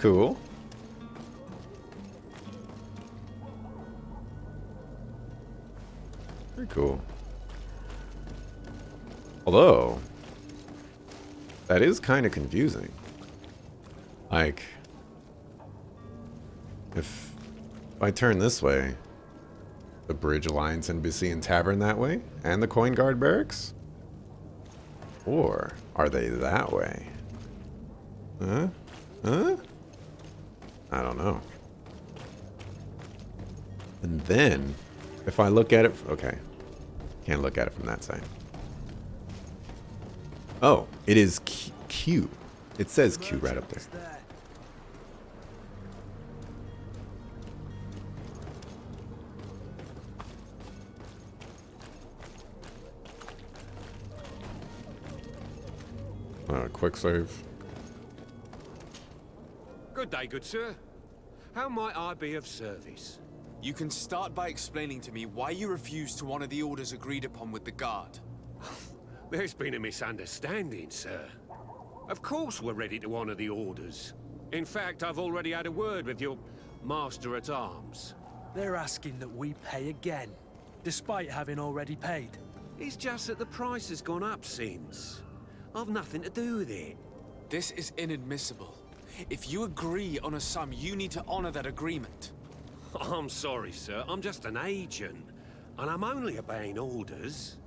cool. Very cool. Although, that is kind of confusing. Like, if I turn this way, the Bridge Alliance Embassy and Tavern that way, and the Coin Guard Barracks? Or are they that way? Huh? Huh? I don't know. And then, if I look at it... Okay. Can't look at it from that side. Oh, it is Q. It says Q right up there. Quick save. Good day, good sir. How might I be of service? You can start by explaining to me why you refused to honor the orders agreed upon with the guard. There's been a misunderstanding, sir. Of course we're ready to honor the orders. In fact, I've already had a word with your Master-at-Arms. They're asking that we pay again, despite having already paid. It's just that the price has gone up since. I've nothing to do with it. This is inadmissible. If you agree on a sum, you need to honor that agreement. I'm sorry, sir. I'm just an agent. And I'm only obeying orders.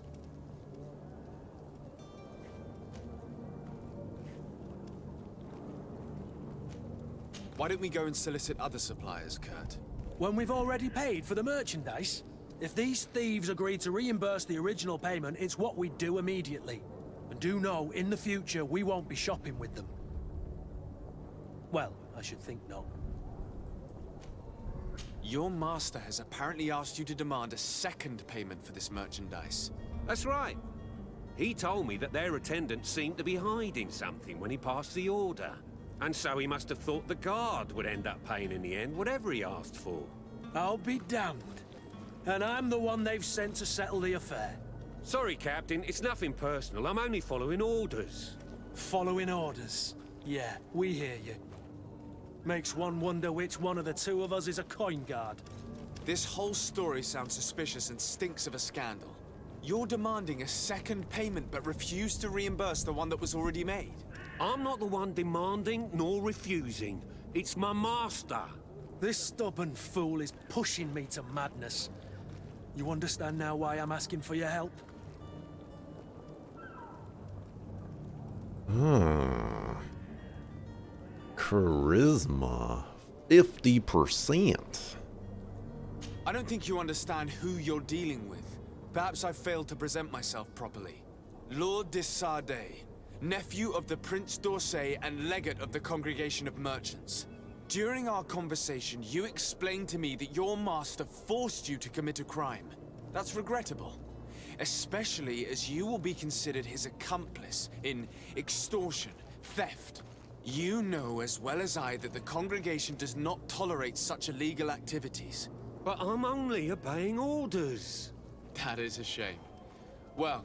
Why don't we go and solicit other suppliers, Kurt? When we've already paid for the merchandise? If these thieves agree to reimburse the original payment, it's what we do immediately. And do know, in the future, we won't be shopping with them. Well, I should think not. Your master has apparently asked you to demand a second payment for this merchandise. That's right. He told me that their attendant seemed to be hiding something when he passed the order. And so he must have thought the guard would end up paying in the end, whatever he asked for. I'll be damned. And I'm the one they've sent to settle the affair. Sorry, Captain. It's nothing personal. I'm only following orders. Following orders? Yeah, we hear you. Makes one wonder which one of the two of us is a coin guard. This whole story sounds suspicious and stinks of a scandal. You're demanding a second payment but refuse to reimburse the one that was already made. I'm not the one demanding nor refusing. It's my master. This stubborn fool is pushing me to madness. You understand now why I'm asking for your help? Charisma. 50%. I don't think you understand who you're dealing with. Perhaps I failed to present myself properly. Lord de Sardet, nephew of the Prince d'Orsay and legate of the Congregation of Merchants. During our conversation, you explained to me that your master forced you to commit a crime. That's regrettable, especially as you will be considered his accomplice in extortion, theft. You know as well as I that the congregation does not tolerate such illegal activities. But I'm only obeying orders. That is a shame. Well,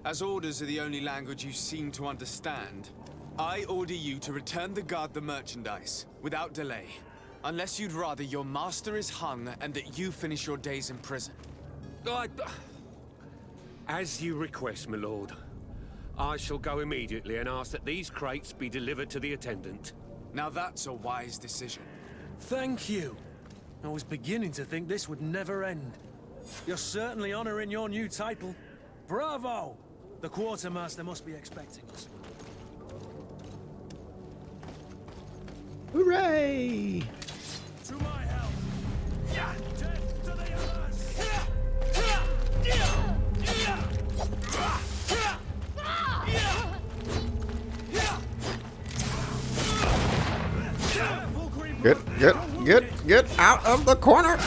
as orders are the only language you seem to understand, I order you to return the guard the merchandise, without delay. Unless you'd rather your master is hung and that you finish your days in prison. As you request, my lord. I shall go immediately and ask that these crates be delivered to the attendant. Now that's a wise decision. Thank you. I was beginning to think this would never end. You're certainly honoring your new title. Bravo! The quartermaster must be expecting us. Hooray! To my help! Yeah! Death to the others! Get out of the corner!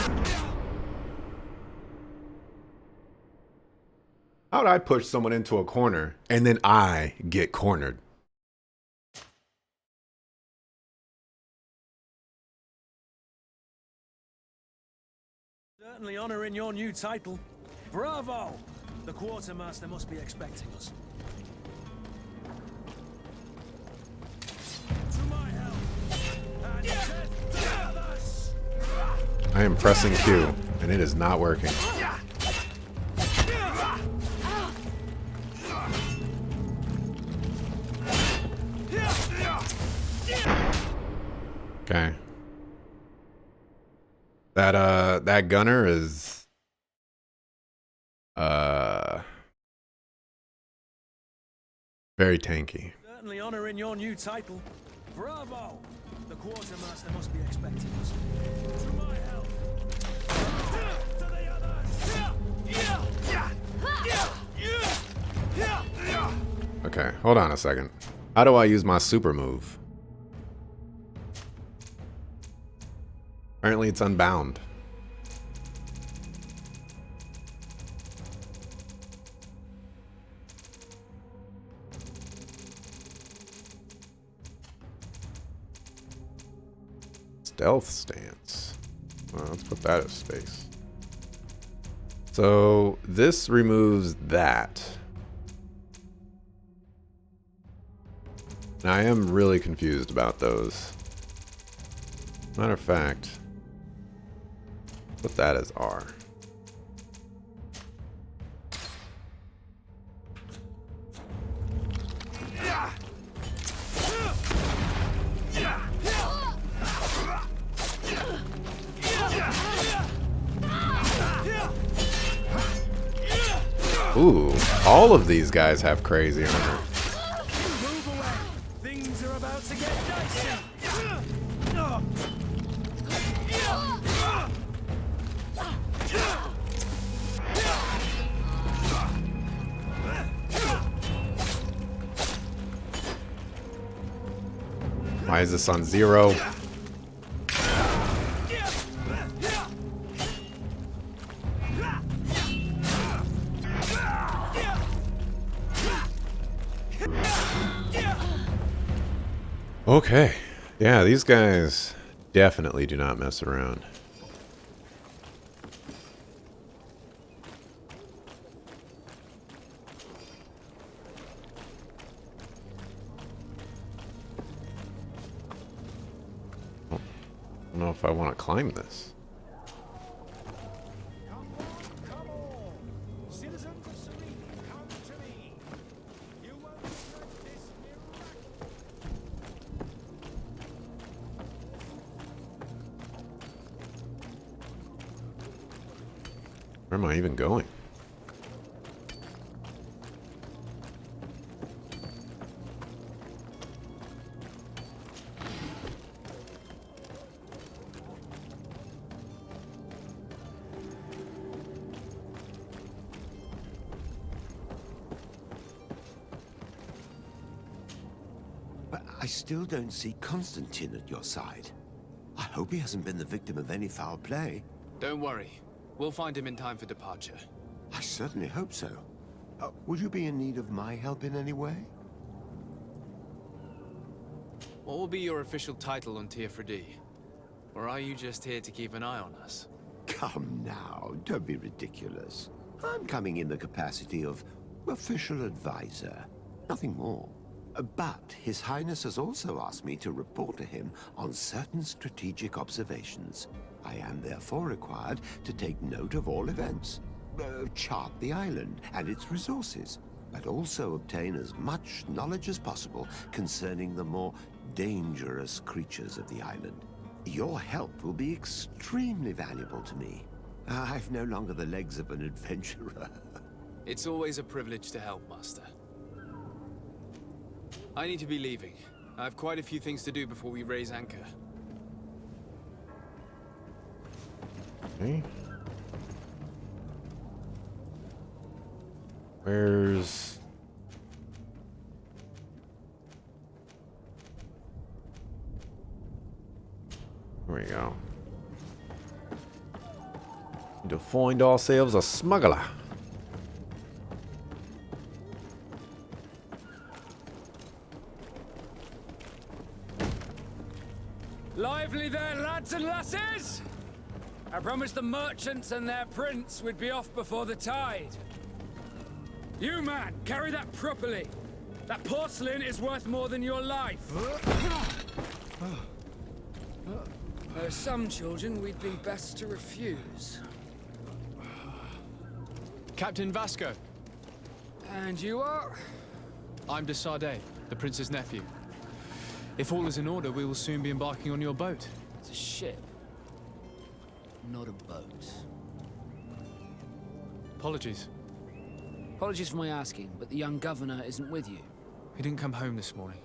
How would I push someone into a corner and then I get cornered? Certainly honoring your new title. Bravo! The quartermaster must be expecting us. To my help! And I am pressing Q, and it is not working. Okay. That gunner is very tanky. Certainly honoring your new title. Bravo! The quartermaster must be expecting us. To my help. To the others! Okay, hold on a second. How do I use my super move? Apparently it's unbound. Stealth stance. Well, let's put that as space. So this removes that. Now I am really confused about those. Matter of fact, put that as R. Ooh, all of these guys have crazy armor. Move away! Things are about to get dicey! Why is this on 0? Okay. Yeah, these guys definitely do not mess around. I don't know if I want to climb this. Where am I even going? But I still don't see Constantine at your side. I hope he hasn't been the victim of any foul play. Don't worry. We'll find him in time for departure. I certainly hope so. Would you be in need of my help in any way? What will be your official title on Tier Or are you just here to keep an eye on us? Come now, don't be ridiculous. I'm coming in the capacity of official advisor, nothing more. But His Highness has also asked me to report to him on certain strategic observations. I am therefore required to take note of all events, chart the island and its resources, but also obtain as much knowledge as possible concerning the more dangerous creatures of the island. Your help will be extremely valuable to me. I've no longer the legs of an adventurer. It's always a privilege to help, Master. I need to be leaving. I have quite a few things to do before we raise anchor. Okay. Where's... There we go. Need to find ourselves a smuggler. Lively there, lads and lasses! I promised the merchants and their prince we'd be off before the tide. You, man, carry that properly. That porcelain is worth more than your life. There are some children we'd be best to refuse. Captain Vasco, And you are? I'm de Sardet, the prince's nephew. If all is in order, we will soon be embarking on your boat. It's a ship. Not a boat. Apologies. Apologies for my asking, but the young governor isn't with you. He didn't come home this morning.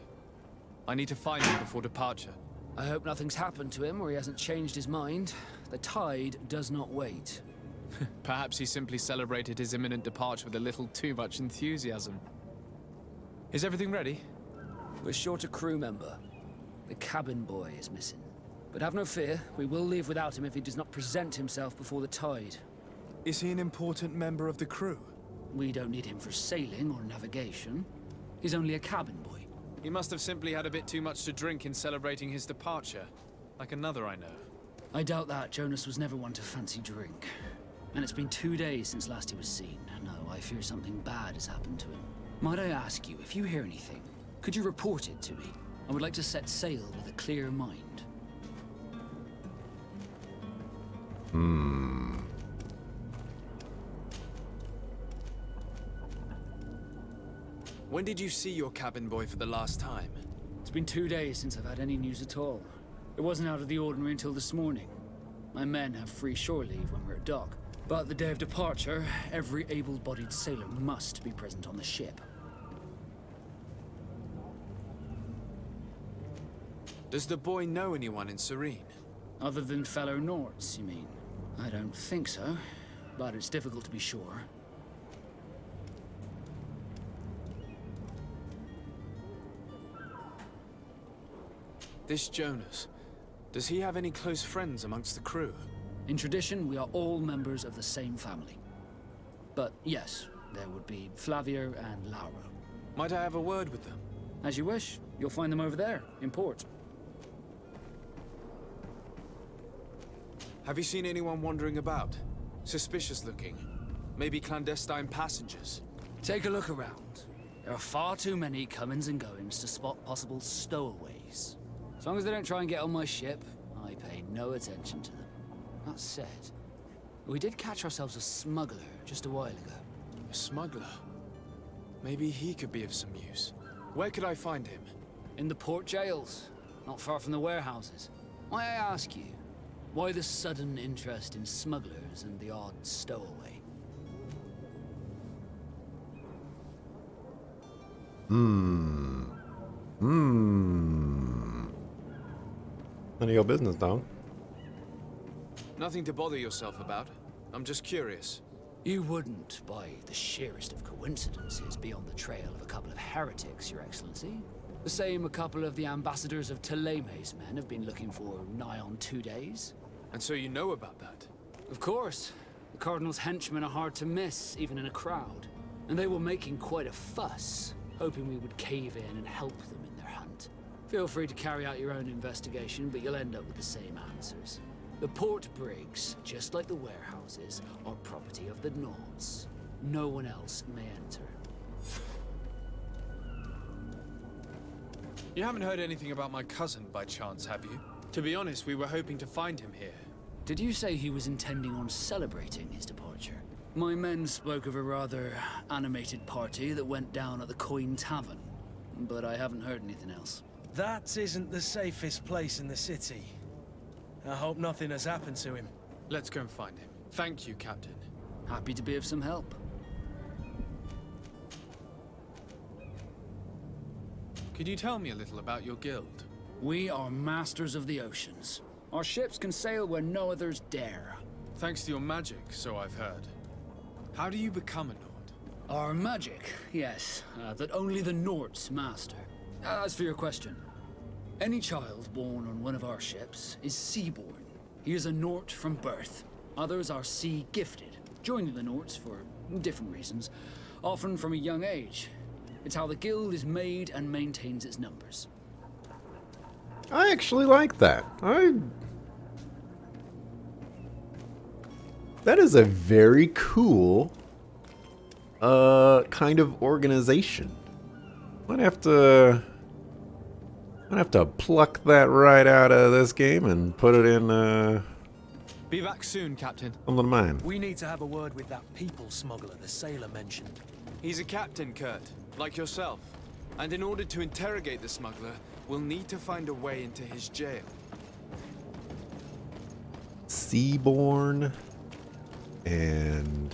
I need to find him before departure. I hope nothing's happened to him or he hasn't changed his mind. The tide does not wait. Perhaps he simply celebrated his imminent departure with a little too much enthusiasm. Is everything ready? We're short a crew member. The cabin boy is missing. But have no fear, we will leave without him if he does not present himself before the tide. Is he an important member of the crew? We don't need him for sailing or navigation. He's only a cabin boy. He must have simply had a bit too much to drink in celebrating his departure. Like another I know. I doubt that. Jonas was never one to fancy drink. And it's been 2 days since last he was seen. No, I fear something bad has happened to him. Might I ask you, if you hear anything, could you report it to me? I would like to set sail with a clear mind. When did you see your cabin boy for the last time? It's been 2 days since I've had any news at all. It wasn't out of the ordinary until this morning. My men have free shore leave when we're at dock. But the day of departure, every able-bodied sailor must be present on the ship. Does the boy know anyone in Serene? Other than fellow Norts, you mean? I don't think so, but it's difficult to be sure. This Jonas, does he have any close friends amongst the crew? In tradition, we are all members of the same family. But yes, there would be Flavio and Laura. Might I have a word with them? As you wish, you'll find them over there, in port. Have you seen anyone wandering about? Suspicious looking? Maybe clandestine passengers? Take a look around. There are far too many comings and goings to spot possible stowaways. As long as they don't try and get on my ship, I pay no attention to them. That said, we did catch ourselves a smuggler just a while ago. A smuggler? Maybe he could be of some use. Where could I find him? In the port jails, not far from the warehouses. May I ask you, why the sudden interest in smugglers and the odd stowaway? None of your business, dog. Nothing to bother yourself about. I'm just curious. You wouldn't, by the sheerest of coincidences, be on the trail of a couple of heretics, Your Excellency. The same a couple of the ambassadors of Ptolemy's men have been looking for nigh on 2 days. And so you know about that? Of course. The Cardinal's henchmen are hard to miss, even in a crowd. And they were making quite a fuss, hoping we would cave in and help them in their hunt. Feel free to carry out your own investigation, but you'll end up with the same answers. The port brigs, just like the warehouses, are property of the Nords. No one else may enter. You haven't heard anything about my cousin by chance, have you? To be honest, we were hoping to find him here. Did you say he was intending on celebrating his departure? My men spoke of a rather animated party that went down at the Coin Tavern, but I haven't heard anything else. That isn't the safest place in the city. I hope nothing has happened to him. Let's go and find him. Thank you, Captain. Happy to be of some help. Could you tell me a little about your guild? We are masters of the oceans. Our ships can sail where no others dare. Thanks to your magic, so I've heard. How do you become a Nord? Our magic, yes, that only the Nords master. As for your question, any child born on one of our ships is sea-born. He is a Nord from birth. Others are sea-gifted, joining the Nords for different reasons, often from a young age. It's how the guild is made and maintains its numbers. I actually like that. That is a very cool kind of organization. Might have to gonna have to pluck that right out of this game and put it in Be back soon, Captain. something of mine. We need to have a word with that people smuggler the sailor mentioned. He's a captain, Kurt, like yourself. And in order to interrogate the smuggler, we'll need to find a way into his jail. Seaborn and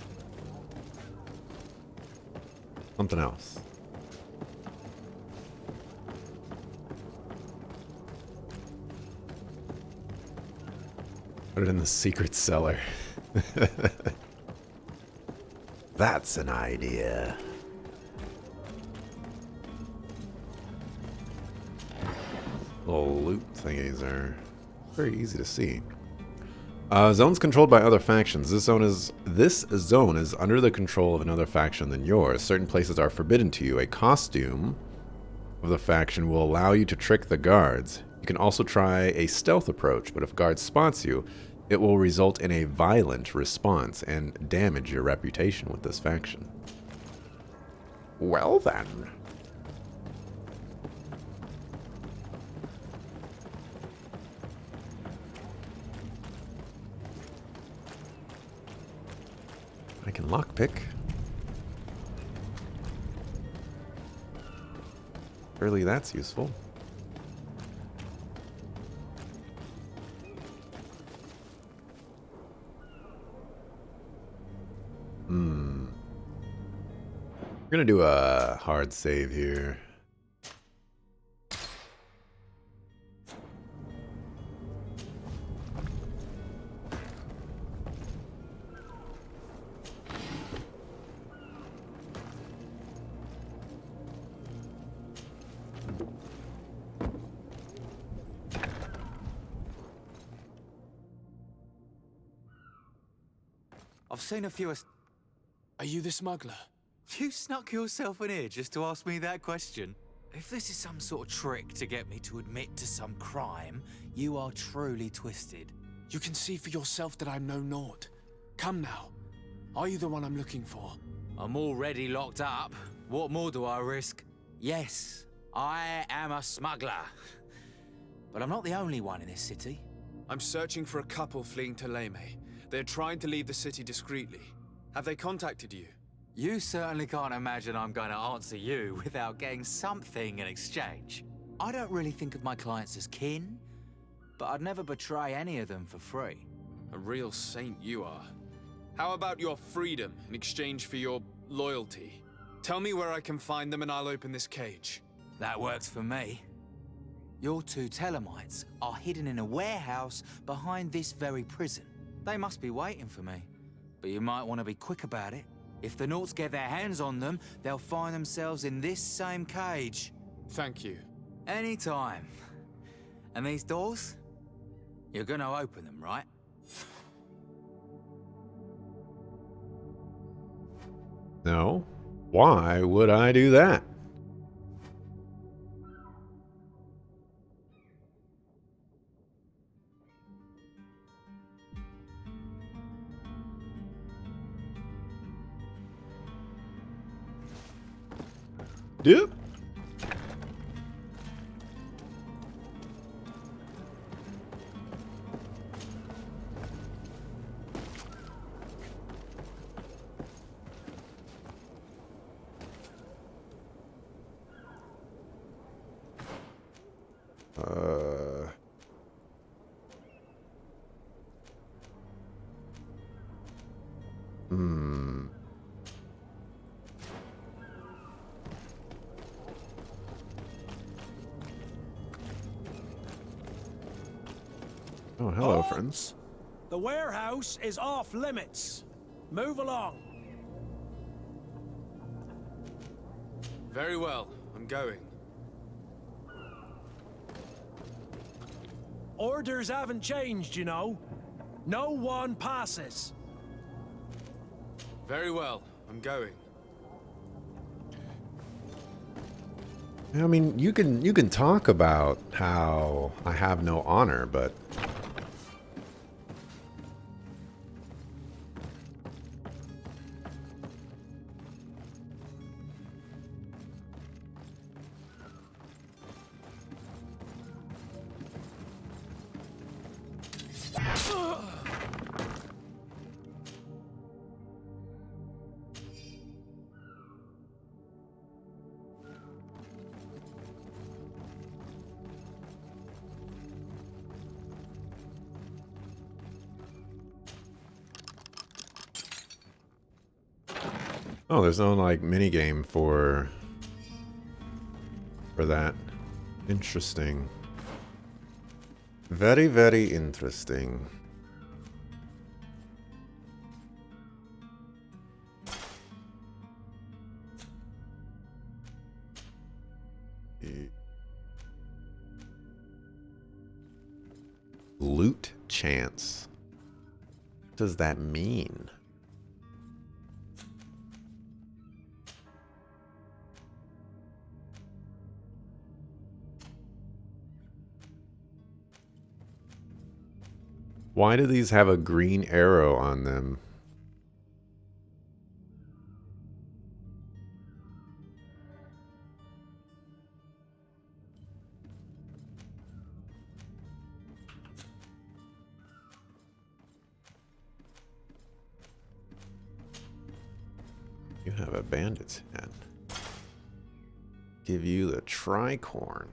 something else. Put it in the secret cellar. That's an idea. Little loot thingies are very easy to see. Zones controlled by other factions. This zone is under the control of another faction than yours. Certain places are forbidden to you. A costume of the faction will allow you to trick the guards. You can also try a stealth approach, but if guards spots you, it will result in a violent response and damage your reputation with this faction. Well then. I can lockpick. Surely that's useful. We're gonna do a hard save here. I've seen a few. Are you the smuggler? You snuck yourself in here just to ask me that question. If this is some sort of trick to get me to admit to some crime, you are truly twisted. You can see for yourself that I'm no naught. Come now. Are you the one I'm looking for? I'm already locked up. What more do I risk? Yes, I am a smuggler. But I'm not the only one in this city. I'm searching for a couple fleeing to Leme. They're trying to leave the city discreetly. Have they contacted you? You certainly can't imagine I'm going to answer you without getting something in exchange. I don't really think of my clients as kin, but I'd never betray any of them for free. A real saint you are. How about your freedom in exchange for your loyalty? Tell me where I can find them and I'll open this cage. That works for me. Your two Telemites are hidden in a warehouse behind this very prison. They must be waiting for me, but you might want to be quick about it. If the Nauts get their hands on them, they'll find themselves in this same cage. Thank you. Anytime. And these doors? You're gonna open them, right? No. Why would I do that? Yep. Oh, hello, Halt! friends. The warehouse is off limits. Move along. Very well. I'm going. Orders haven't changed, you know. No one passes. Very well. I'm going. I mean, you can talk about how I have no honor, but Oh, there's no like mini game for that. Interesting. Very, very interesting. Loot chance. What does that mean? Why do these have a green arrow on them? You have a bandit's head. Give you the tricorn.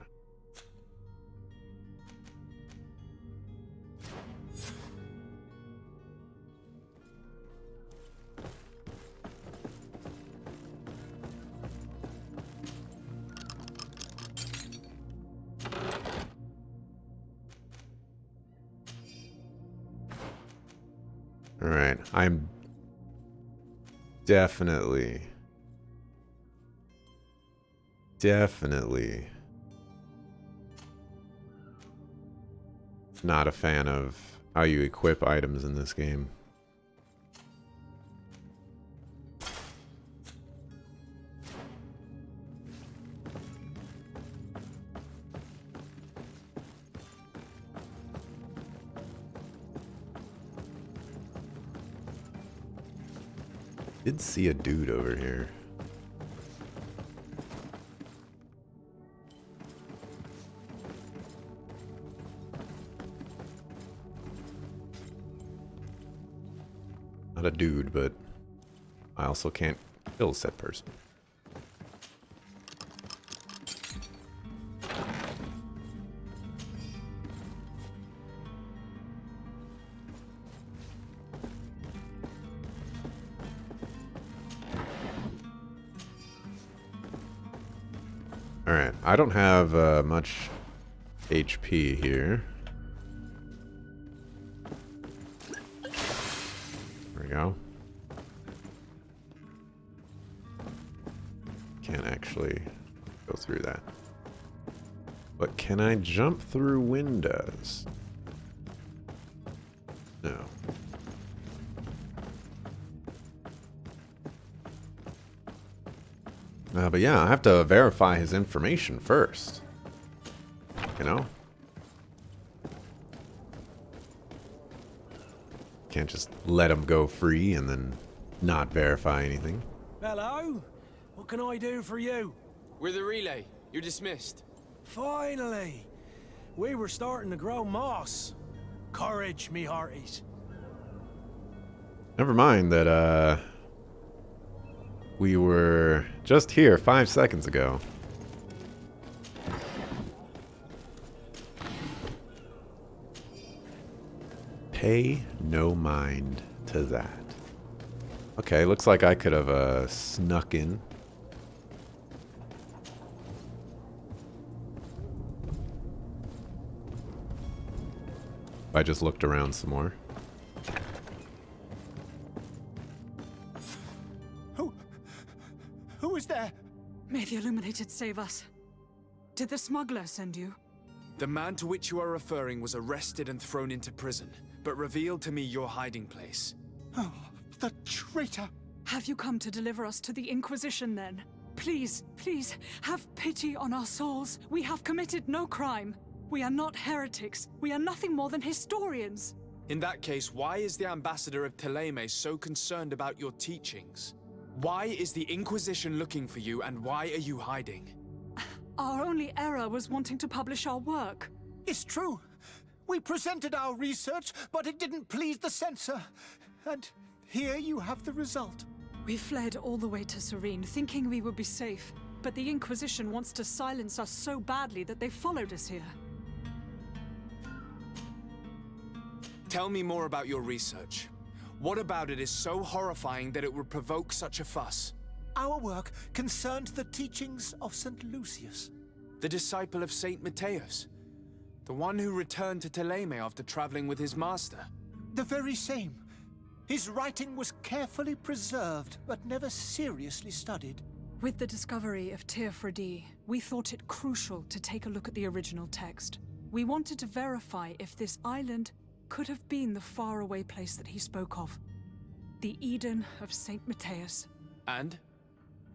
All right, I'm definitely not a fan of how you equip items in this game. Did see a dude over here. Not a dude, but I also can't kill said person. Alright, I don't have much HP here. There we go. Can't actually go through that. But can I jump through windows? No. But yeah, I have to verify his information first. You know? Can't just let him go free and then not verify anything. Hello? What can I do for you? We're the relay. You're dismissed. Finally! We were starting to grow moss. Courage, me hearties. Never mind that, we were just here 5 seconds ago. Pay no mind to that. Okay, looks like I could have snuck in. I just looked around some more. Who is there? May the Illuminated save us. Did the smuggler send you? The man to which you are referring was arrested and thrown into prison, but revealed to me your hiding place. Oh, the traitor! Have you come to deliver us to the Inquisition then? Please, please, have pity on our souls. We have committed no crime. We are not heretics. We are nothing more than historians. In that case, why is the ambassador of Teleme so concerned about your teachings? Why is the Inquisition looking for you, and why are you hiding? Our only error was wanting to publish our work. It's true. We presented our research, but it didn't please the censor. And here you have the result. We fled all the way to Serene, thinking we would be safe. But the Inquisition wants to silence us so badly that they followed us here. Tell me more about your research. What about it is so horrifying that it would provoke such a fuss? Our work concerned the teachings of St. Lucius. The disciple of Saint Matthias. The one who returned to Teleme after traveling with his master. The very same. His writing was carefully preserved, but never seriously studied. With the discovery of Teofredi, we thought it crucial to take a look at the original text. We wanted to verify if this island could have been the faraway place that he spoke of. The Eden of St. Matthias. And?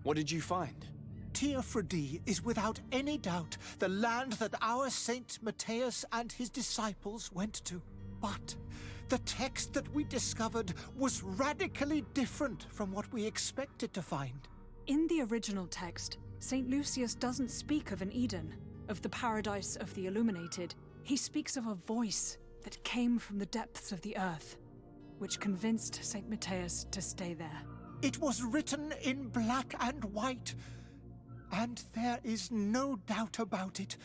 What did you find? Teofredi is without any doubt the land that our Saint Matthias and his disciples went to. But the text that we discovered was radically different from what we expected to find. In the original text, St. Lucius doesn't speak of an Eden, of the paradise of the illuminated. He speaks of a voice that came from the depths of the earth, which convinced St. Matthias to stay there. It was written in black and white, and there is no doubt about it.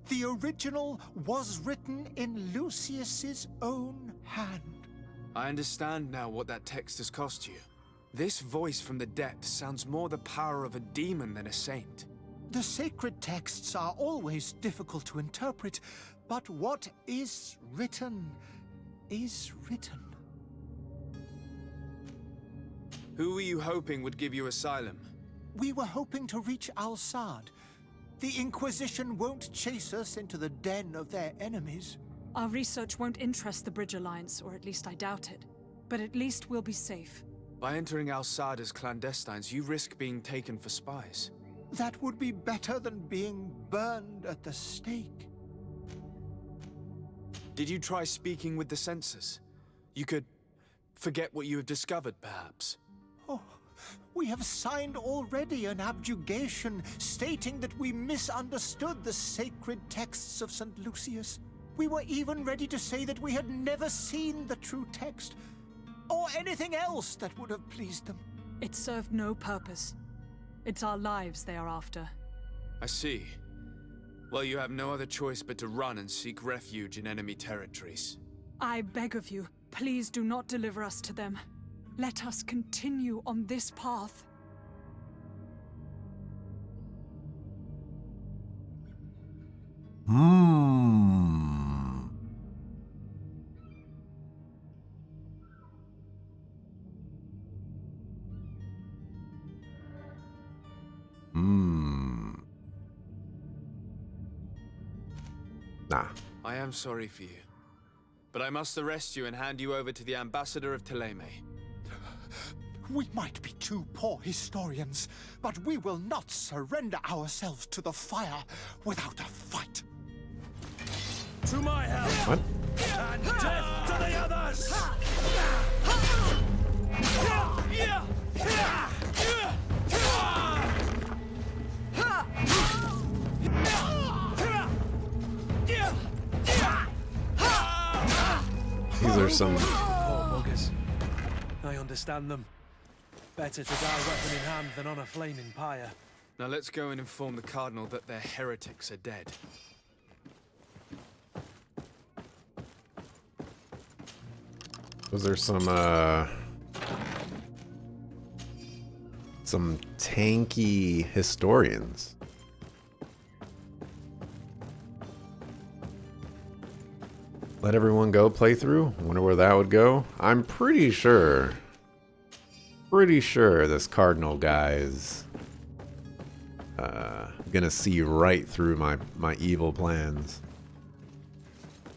The original was written in Lucius's own hand. I understand now what that text has cost you. This voice from the depths sounds more the power of a demon than a saint. The sacred texts are always difficult to interpret, but what is written is written. Who were you hoping would give you asylum? We were hoping to reach Al-Sad. The Inquisition won't chase us into the den of their enemies. Our research won't interest the Bridge Alliance, or at least I doubt it. But at least we'll be safe. By entering Al-Sad as clandestines, you risk being taken for spies. That would be better than being burned at the stake. Did you try speaking with the censors? You could forget what you have discovered, perhaps. Oh, we have signed already an abjugation stating that we misunderstood the sacred texts of St. Lucius. We were even ready to say that we had never seen the true text, or anything else that would have pleased them. It served no purpose. It's our lives they are after. I see. Well, you have no other choice but to run and seek refuge in enemy territories. I beg of you, please do not deliver us to them. Let us continue on this path. Nah. I am sorry for you, but I must arrest you and hand you over to the ambassador of Teleme. We might be two poor historians, but we will not surrender ourselves to the fire without a fight. To my help! What? And death to the others! These are some... Poor buggers. I understand them. Better to die weapon in hand than on a flaming pyre. Now let's go and inform the Cardinal that their heretics are dead. Was there some tanky historians? Let everyone go playthrough? Wonder where that would go. I'm pretty sure this Cardinal guy is gonna see right through my evil plans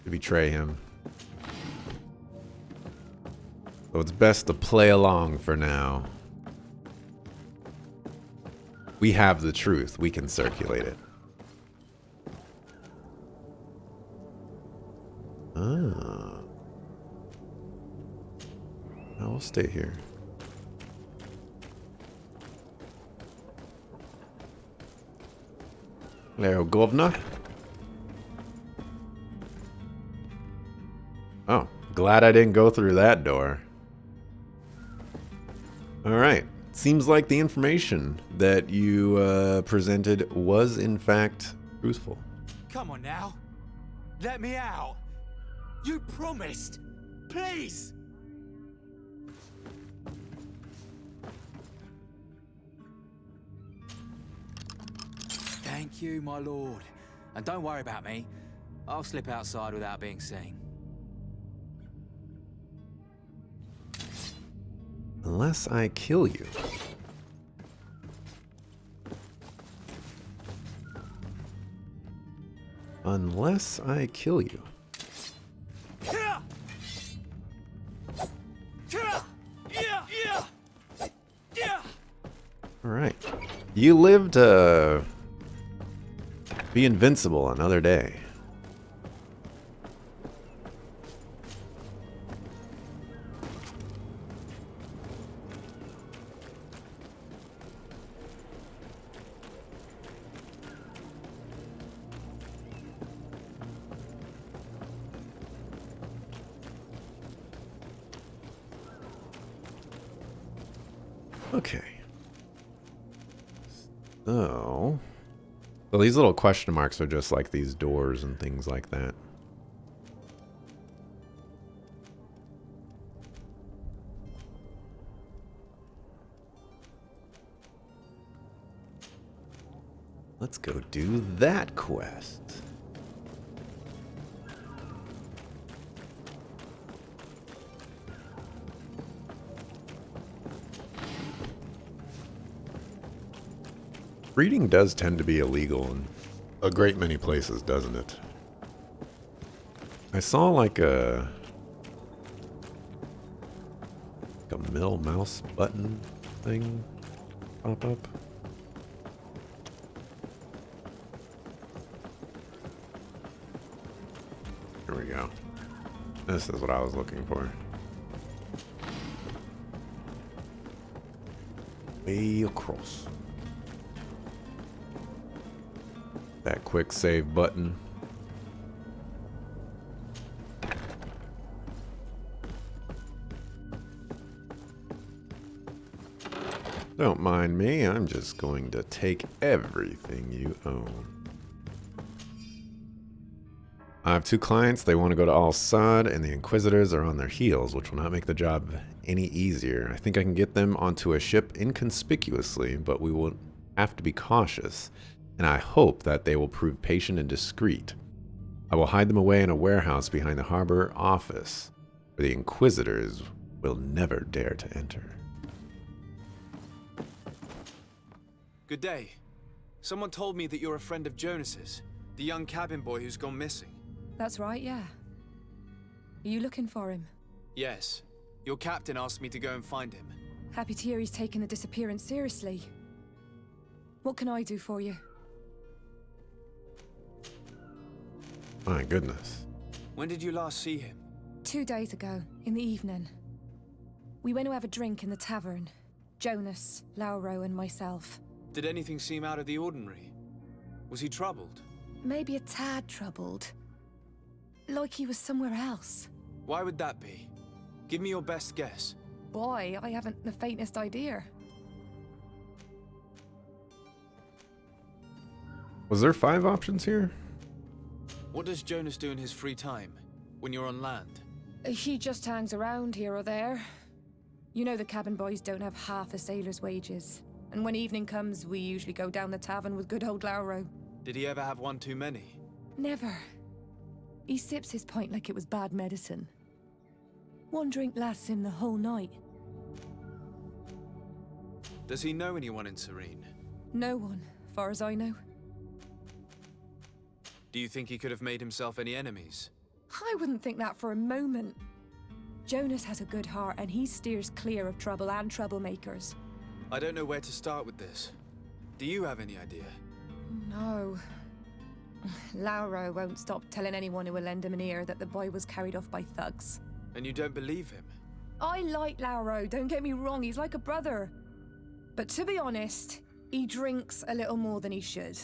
to betray him. So it's best to play along for now. We have the truth. We can circulate it. Ah. I will stay here. Hello, Governor. Oh, glad I didn't go through that door. Alright, seems like the information that you presented was in fact truthful. Come on now. Let me out. You promised. Please. Thank you, my lord. And don't worry about me. I'll slip outside without being seen. Unless I kill you. Unless I kill you. Alright. You live to be invincible another day. Okay. So these little question marks are just like these doors and things like that. Let's go do that quest. Breeding does tend to be illegal in a great many places, doesn't it? I saw like a mill mouse button thing pop up. Here we go. This is what I was looking for. Way across. That quick save button. Don't mind me, I'm just going to take everything you own. I have 2 clients, they want to go to Al-Sad, and the Inquisitors are on their heels, which will not make the job any easier. I think I can get them onto a ship inconspicuously, but we will have to be cautious. And I hope that they will prove patient and discreet. I will hide them away in a warehouse behind the harbor office, where the Inquisitors will never dare to enter. Good day. Someone told me that you're a friend of Jonas's, the young cabin boy who's gone missing. That's right, yeah. Are you looking for him? Yes. Your captain asked me to go and find him. Happy to hear he's taken the disappearance seriously. What can I do for you? My goodness. When did you last see him? 2 days ago, in the evening. We went to have a drink in the tavern. Jonas, Lauro, and myself. Did anything seem out of the ordinary? Was he troubled? Maybe a tad troubled. Like he was somewhere else. Why would that be? Give me your best guess. Boy, I haven't the faintest idea. Was there 5 options here? What does Jonas do in his free time, when you're on land? He just hangs around here or there. You know the cabin boys don't have half a sailor's wages. And when evening comes, we usually go down the tavern with good old Lauro. Did he ever have one too many? Never. He sips his pint like it was bad medicine. 1 drink lasts him the whole night. Does he know anyone in Serene? No one, far as I know. Do you think he could have made himself any enemies? I wouldn't think that for a moment. Jonas has a good heart and he steers clear of trouble and troublemakers. I don't know where to start with this. Do you have any idea? No. Lauro won't stop telling anyone who will lend him an ear that the boy was carried off by thugs. And you don't believe him? I like Lauro, don't get me wrong, he's like a brother. But to be honest, he drinks a little more than he should.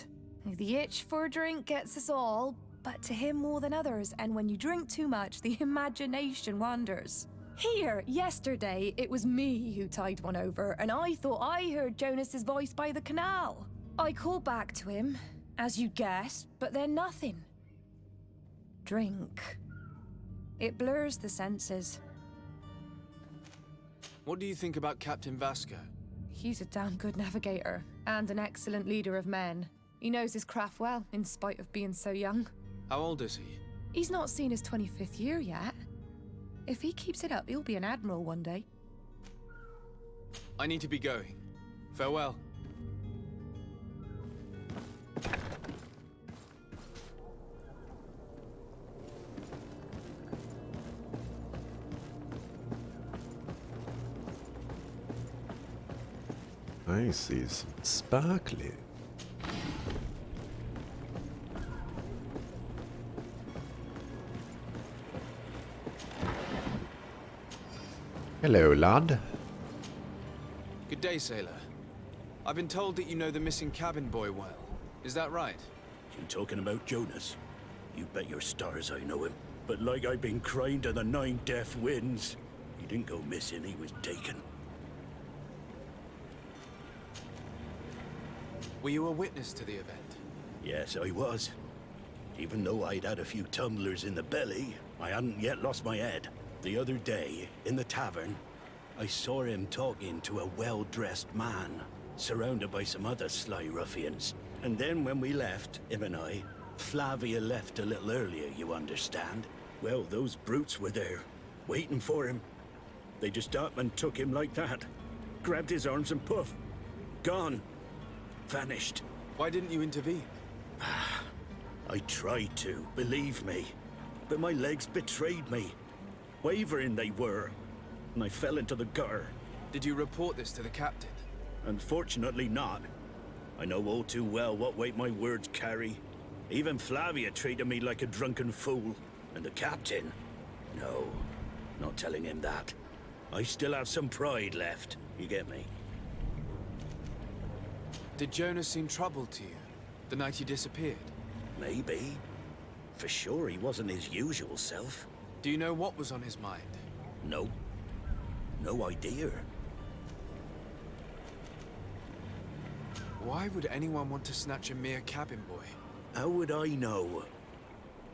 The itch for a drink gets us all, but to him more than others, and when you drink too much, the imagination wanders. Here, yesterday, it was me who tied one over, and I thought I heard Jonas's voice by the canal. I called back to him, as you guessed, but then nothing. Drink. It blurs the senses. What do you think about Captain Vasco? He's a damn good navigator, and an excellent leader of men. He knows his craft well, in spite of being so young. How old is he? He's not seen his 25th year yet. If he keeps it up, he'll be an admiral one day. I need to be going. Farewell. I see some sparkly. Hello, lad. Good day, sailor. I've been told that you know the missing cabin boy well. Is that right? You talking about Jonas? You bet your stars I know him. But like I've been crying to the 9 deaf winds, he didn't go missing, he was taken. Were you a witness to the event? Yes, I was. Even though I'd had a few tumblers in the belly, I hadn't yet lost my head. The other day, in the tavern, I saw him talking to a well-dressed man, surrounded by some other sly ruffians. And then when we left, him and I, Flavia left a little earlier, you understand. Well, those brutes were there, waiting for him. They just up and took him like that. Grabbed his arms and poof, gone. Vanished. Why didn't you intervene? I tried to, believe me. But my legs betrayed me. Wavering they were, and I fell into the gutter. Did you report this to the captain? Unfortunately not. I know all too well what weight my words carry. Even Flavia treated me like a drunken fool. And the captain? No, not telling him that. I still have some pride left, you get me? Did Jonas seem troubled to you, the night he disappeared? Maybe. For sure he wasn't his usual self. Do you know what was on his mind? No. No idea. Why would anyone want to snatch a mere cabin boy? How would I know?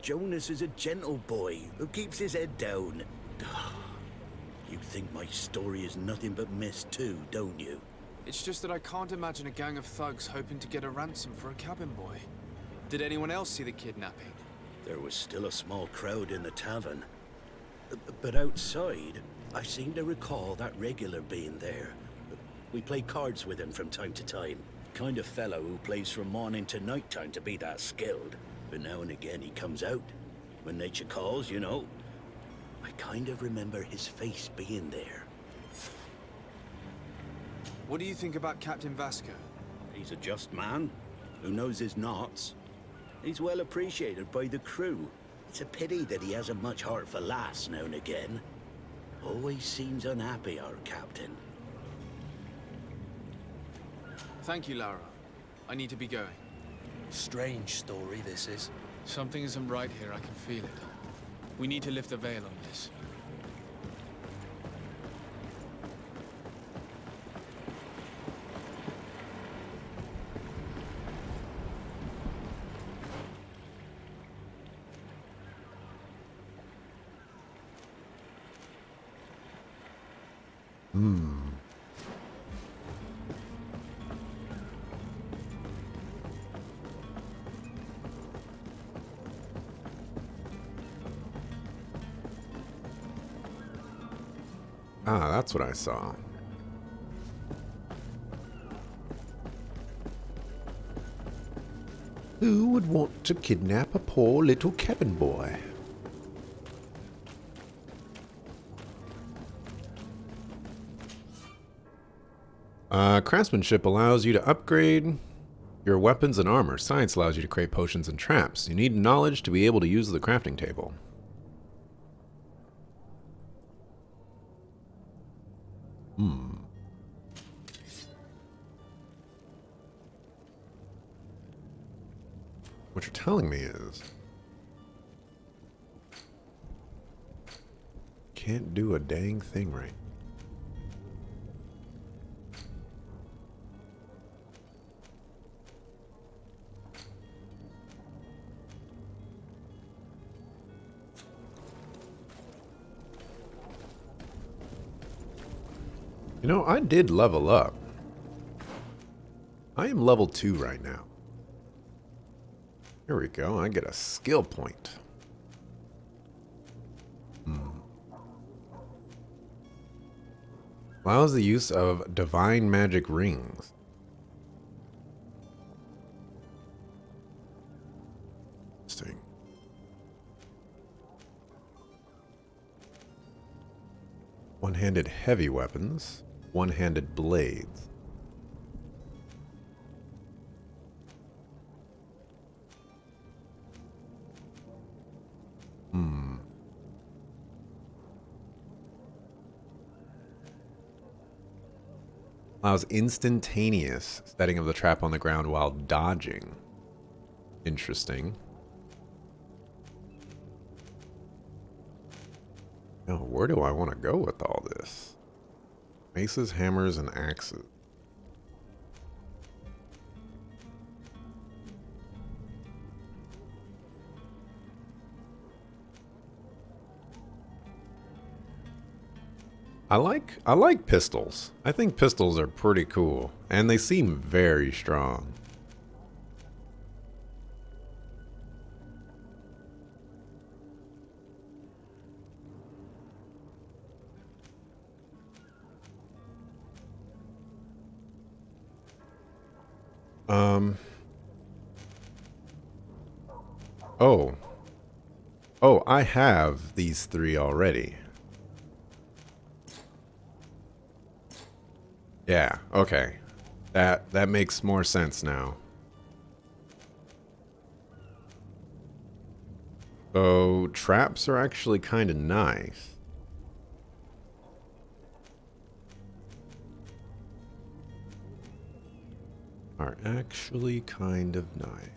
Jonas is a gentle boy who keeps his head down. You think my story is nothing but mist too, don't you? It's just that I can't imagine a gang of thugs hoping to get a ransom for a cabin boy. Did anyone else see the kidnapping? There was still a small crowd in the tavern. But outside, I seem to recall that regular being there. We play cards with him from time to time. Kind of fellow who plays from morning to night time to be that skilled. But now and again he comes out. When nature calls, you know. I kind of remember his face being there. What do you think about Captain Vasco? He's a just man who knows his knots. He's well appreciated by the crew. It's a pity that he hasn't much heart for laughs now and again. Always seems unhappy, our captain. Thank you, Lara. I need to be going. Strange story, this is. Something isn't right here, I can feel it. We need to lift the veil on this. Ah, that's what I saw. Who would want to kidnap a poor little cabin boy? Craftsmanship allows you to upgrade your weapons and armor. Science allows you to create potions and traps. You need knowledge to be able to use the crafting table. What you're telling me is can't do a dang thing right. You know, I did level up. I am level 2 right now. Here we go. I get a skill point. Allows the use of divine magic rings. Interesting. One-handed heavy weapons, one-handed blades. Allows instantaneous setting of the trap on the ground while dodging. Interesting. Now, where do I want to go with all this? Maces, hammers, and axes. I like pistols. I think pistols are pretty cool, and they seem very strong. Oh, I have these three already. Yeah, okay. That makes more sense now. So, traps are actually kind of nice. Are actually kind of nice.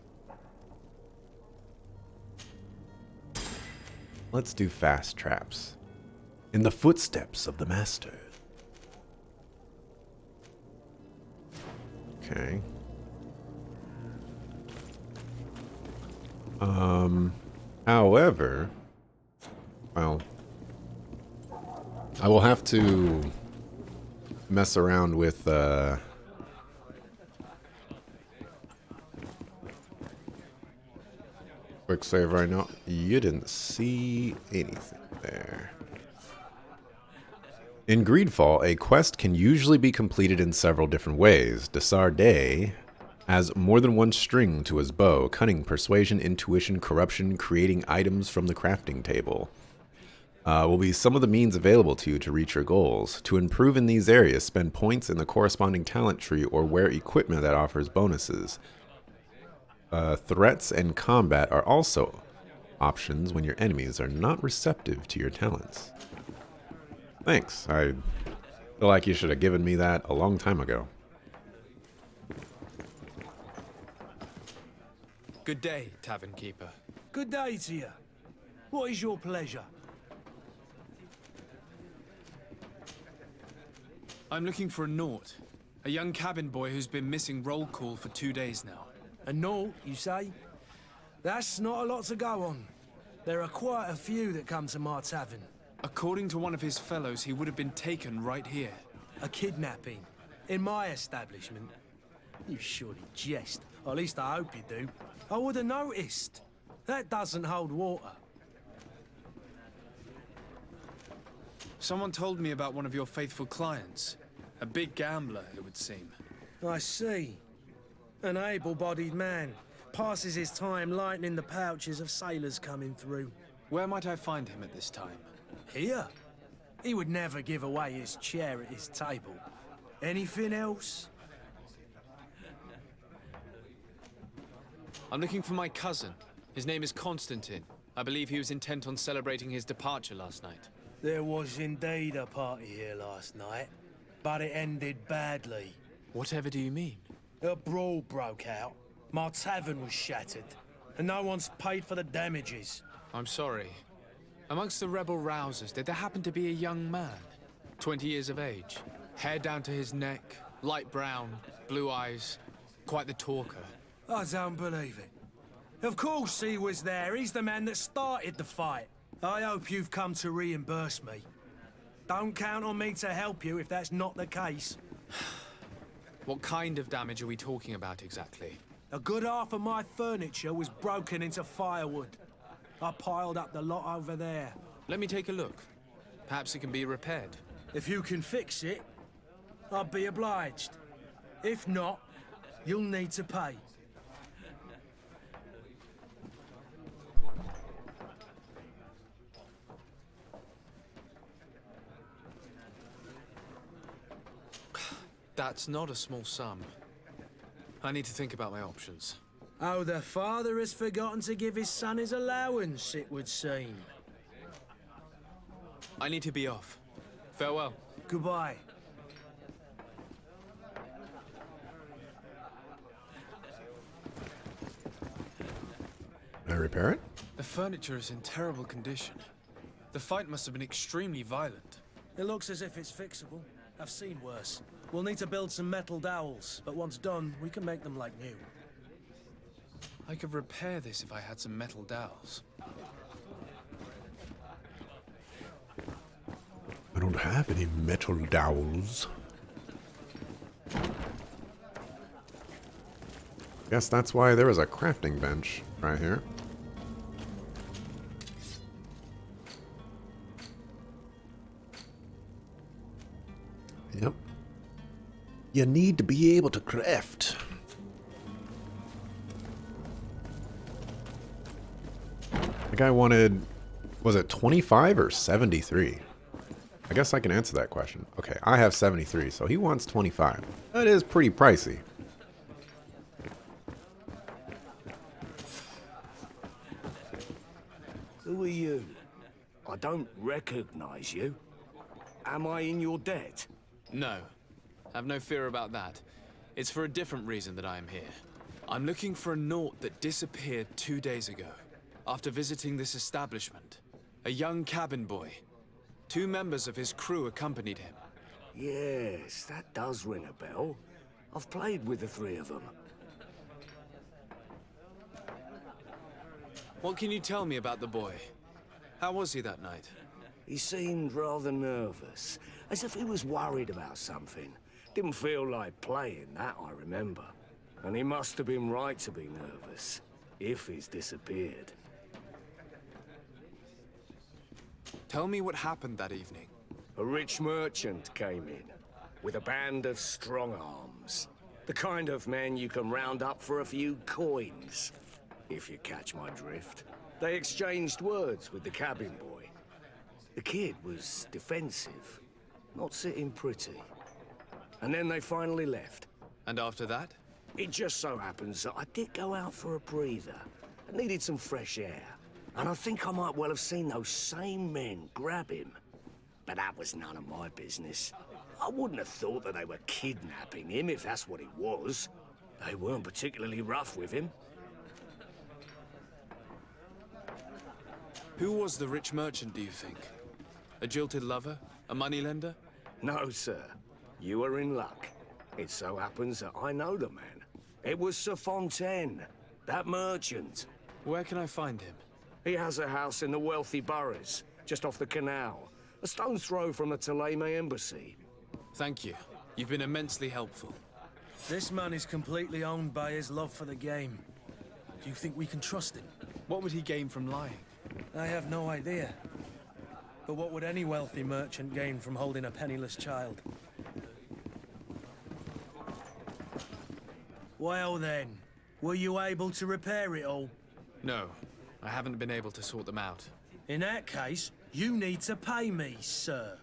Let's do fast traps. In the footsteps of the master. Okay. However, well, I will have to mess around with, quick save right now. You didn't see anything there. In GreedFall, a quest can usually be completed in several different ways. Desarde has more than one string to his bow: cunning, persuasion, intuition, corruption, creating items from the crafting table. Will be some of the means available to you to reach your goals. To improve in these areas, spend points in the corresponding talent tree or wear equipment that offers bonuses. Threats and combat are also options when your enemies are not receptive to your talents. Thanks. I feel like you should have given me that a long time ago. Good day, tavern keeper. Good day to you. What is your pleasure? I'm looking for a Naut, a young cabin boy who's been missing roll call for 2 days now. A Naut, you say? That's not a lot to go on. There are quite a few that come to my tavern. According to one of his fellows, he would have been taken right here. A kidnapping? In my establishment? You surely jest. Or at least I hope you do. I would have noticed. That doesn't hold water. Someone told me about one of your faithful clients. A big gambler, it would seem. I see. An able-bodied man. Passes his time lightening the pouches of sailors coming through. Where might I find him at this time? Here? He would never give away his chair at his table. Anything else? I'm looking for my cousin. His name is Constantine. I believe he was intent on celebrating his departure last night. There was indeed a party here last night, but it ended badly. Whatever do you mean? A brawl broke out. My tavern was shattered, and no one's paid for the damages. I'm sorry. Amongst the rebel rousers, did there happen to be a young man? 20 years of age, hair down to his neck, light brown, blue eyes, quite the talker. I don't believe it. Of course he was there. He's the man that started the fight. I hope you've come to reimburse me. Don't count on me to help you if that's not the case. What kind of damage are we talking about exactly? A good half of my furniture was broken into firewood. I piled up the lot over there. Let me take a look. Perhaps it can be repaired. If you can fix it, I'll be obliged. If not, you'll need to pay. That's not a small sum. I need to think about my options. Oh, the father has forgotten to give his son his allowance, it would seem. I need to be off. Farewell. Goodbye. Can I repair it? The furniture is in terrible condition. The fight must have been extremely violent. It looks as if it's fixable. I've seen worse. We'll need to build some metal dowels, but once done, we can make them like new. I could repair this if I had some metal dowels. I don't have any metal dowels. Guess that's why there was a crafting bench right here. Yep. You need to be able to craft. The guy wanted, was it 25 or 73? I guess I can answer that question. Okay, I have 73, so he wants 25. That is pretty pricey. Who are you? I don't recognize you. Am I in your debt? No. Have no fear about that. It's for a different reason that I am here. I'm looking for a Naut that disappeared 2 days ago, after visiting this establishment. A young cabin boy. 2 members of his crew accompanied him. Yes, that does ring a bell. I've played with the 3 of them. What can you tell me about the boy? How was he that night? He seemed rather nervous, as if he was worried about something. Didn't feel like playing, that I remember. And he must have been right to be nervous, if he's disappeared. Tell me what happened that evening. A rich merchant came in, with a band of strong-arms. The kind of men you can round up for a few coins, if you catch my drift. They exchanged words with the cabin boy. The kid was defensive, not sitting pretty. And then they finally left. And after that? It just so happens that I did go out for a breather. I needed some fresh air. And I think I might well have seen those same men grab him. But that was none of my business. I wouldn't have thought that they were kidnapping him if that's what it was. They weren't particularly rough with him. Who was the rich merchant, do you think? A jilted lover? A moneylender? No, sir. You are in luck. It so happens that I know the man. It was Sir Fontaine, that merchant. Where can I find him? He has a house in the wealthy boroughs, just off the canal. A stone's throw from the Thélème embassy. Thank you. You've been immensely helpful. This man is completely owned by his love for the game. Do you think we can trust him? What would he gain from lying? I have no idea. But what would any wealthy merchant gain from holding a penniless child? Well then, were you able to repair it all? No, I haven't been able to sort them out. In that case, you need to pay me, sir.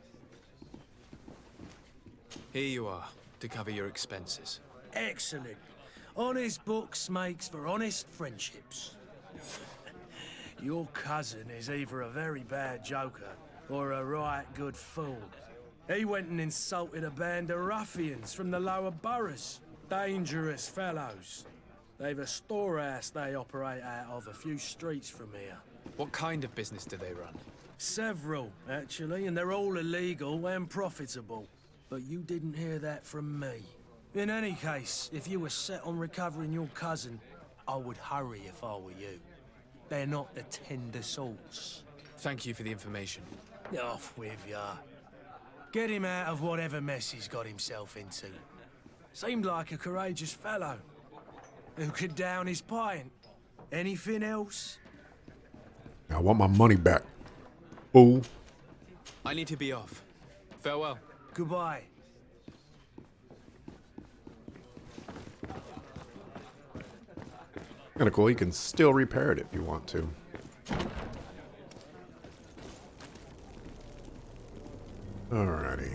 Here you are, to cover your expenses. Excellent. Honest books makes for honest friendships. Your cousin is either a very bad joker or a right good fool. He went and insulted a band of ruffians from the lower boroughs. Dangerous fellows. They've a storehouse they operate out of a few streets from here. What kind of business do they run? Several, actually, and they're all illegal and profitable. But you didn't hear that from me. In any case, if you were set on recovering your cousin, I would hurry if I were you. They're not the tender sorts. Thank you for the information. Off with ya. Get him out of whatever mess he's got himself into. Seemed like a courageous fellow. Who could down his pint? Anything else? I want my money back. Oh. I need to be off. Farewell. Goodbye. Kinda cool, you can still repair it if you want to. Alrighty.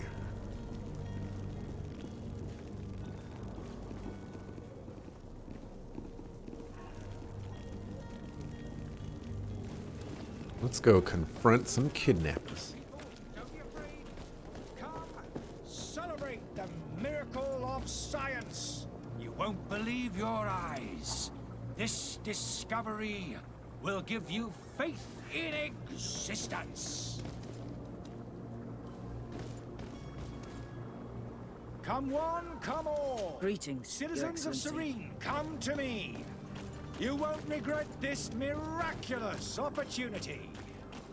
Let's go confront some kidnappers. Don't be afraid. Come, celebrate the miracle of science. You won't believe your eyes. This discovery will give you faith in existence. Come one, come all. Greetings, Citizens of Serene, come to me. You won't regret this miraculous opportunity.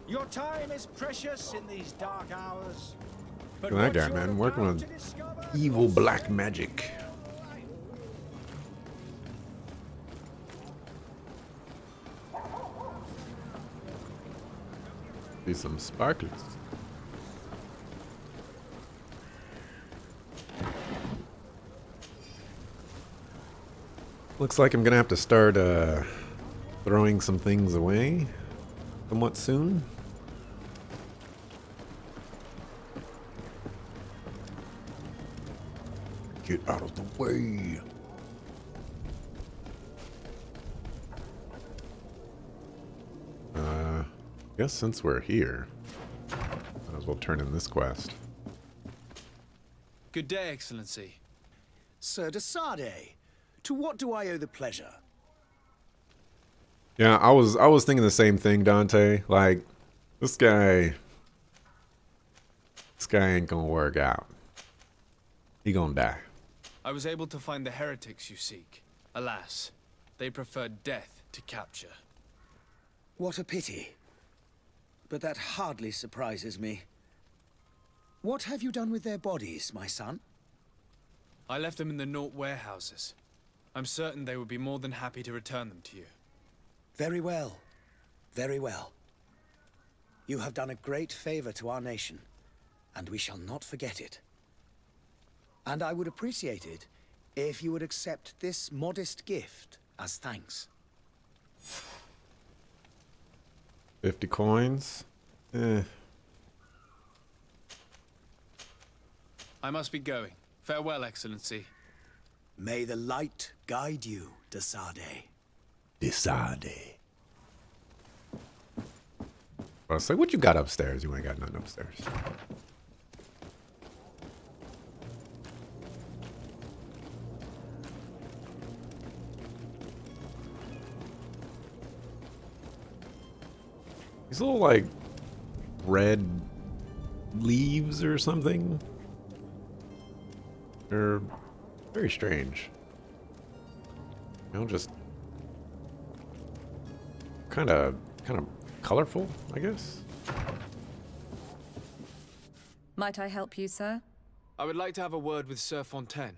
Your time is precious in these dark hours. But Look at that what guy, you're man, working about on to discover evil will black set magic. See some sparklers. Looks like I'm gonna have to start throwing some things away somewhat soon. Get out of the way. Guess since we're here, might as well turn in this quest. Good day, Excellency. Sir de Sardet, to what do I owe the pleasure? Yeah, I was thinking the same thing, Dante. Like, this guy ain't gonna work out. He gonna die. I was able to find the heretics you seek. Alas, they preferred death to capture. What a pity. But that hardly surprises me. What have you done with their bodies, my son? I left them in the Nort warehouses. I'm certain they would be more than happy to return them to you. Very well. Very well. You have done a great favor to our nation, and we shall not forget it. And I would appreciate it if you would accept this modest gift as thanks. 50 coins. I must be going. Farewell, Excellency. May the light guide you, de Sardet. De Sardet. I was like, what you got upstairs? You ain't got nothing upstairs. These little, like, red leaves or something. They're very strange. You know, just kind of colorful, I guess. Might I help you, sir? I would like to have a word with Sir Fontaine.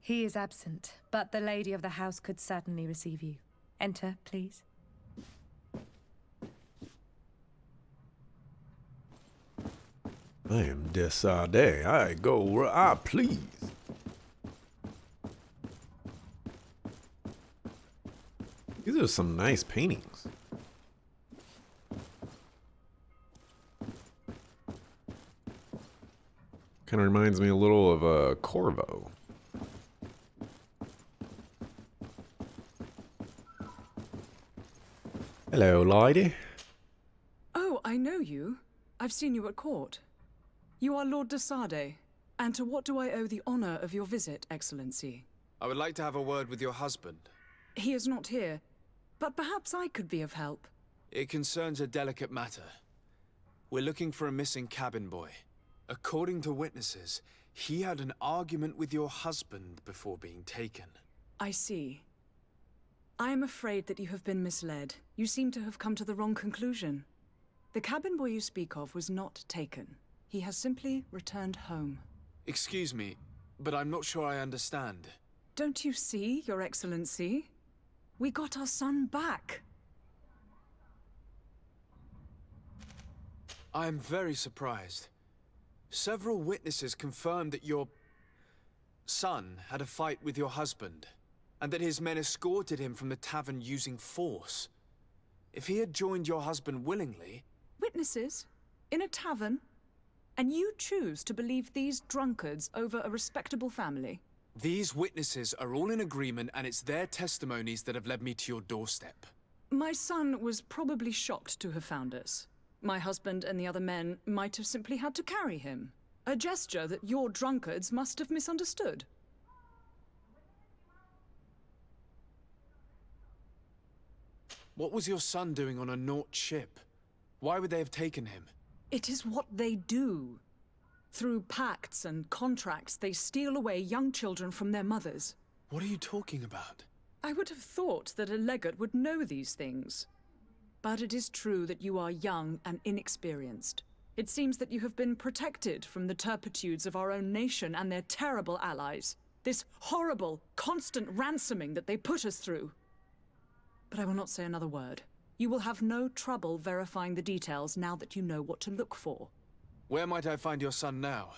He is absent, but the lady of the house could certainly receive you. Enter, please. I am de Sardet. I go where I please. These are some nice paintings. Kind of reminds me a little of a Corvo. Hello, lady. Oh, I know you. I've seen you at court. You are Lord de Sardet. And to what do I owe the honor of your visit, Excellency? I would like to have a word with your husband. He is not here, but perhaps I could be of help. It concerns a delicate matter. We're looking for a missing cabin boy. According to witnesses, he had an argument with your husband before being taken. I see. I am afraid that you have been misled. You seem to have come to the wrong conclusion. The cabin boy you speak of was not taken. He has simply returned home. Excuse me, but I'm not sure I understand. Don't you see, Your Excellency? We got our son back. I am very surprised. Several witnesses confirmed that your son had a fight with your husband, and that his men escorted him from the tavern using force. If he had joined your husband willingly... Witnesses? In a tavern? And you choose to believe these drunkards over a respectable family? These witnesses are all in agreement, and it's their testimonies that have led me to your doorstep. My son was probably shocked to have found us. My husband and the other men might have simply had to carry him. A gesture that your drunkards must have misunderstood. What was your son doing on a Naut ship? Why would they have taken him? It is what they do. Through pacts and contracts, they steal away young children from their mothers. What are you talking about? I would have thought that a legate would know these things. But it is true that you are young and inexperienced. It seems that you have been protected from the turpitudes of our own nation and their terrible allies. This horrible, constant ransoming that they put us through. But I will not say another word. You will have no trouble verifying the details now that you know what to look for. Where might I find your son now?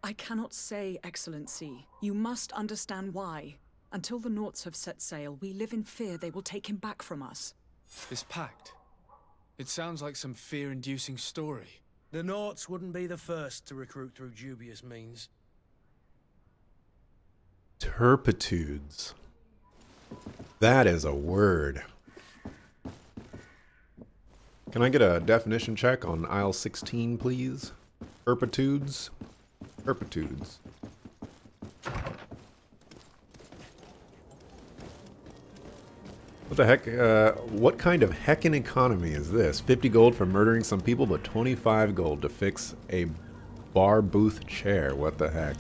I cannot say, Excellency. You must understand why. Until the Nauts have set sail, we live in fear they will take him back from us. This pact? It sounds like some fear-inducing story. The Nauts wouldn't be the first to recruit through dubious means. Turpitudes. That is a word. Can I get a definition check on aisle 16, please? Turpitudes. Turpitudes. What the heck? What kind of heckin' economy is this? 50 gold for murdering some people, but 25 gold to fix a bar booth chair. What the heck?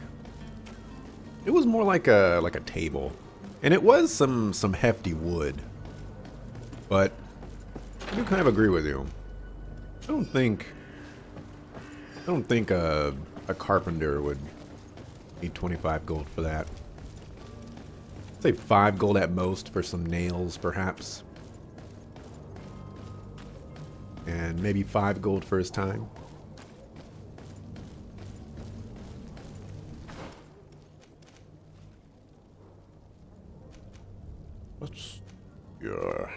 It was more like a table, and it was some hefty wood. But I do kind of agree with you. I don't think a carpenter would need 25 gold for that. Say 5 gold at most for some nails, perhaps. And maybe 5 gold for his time. Let's... Yeah.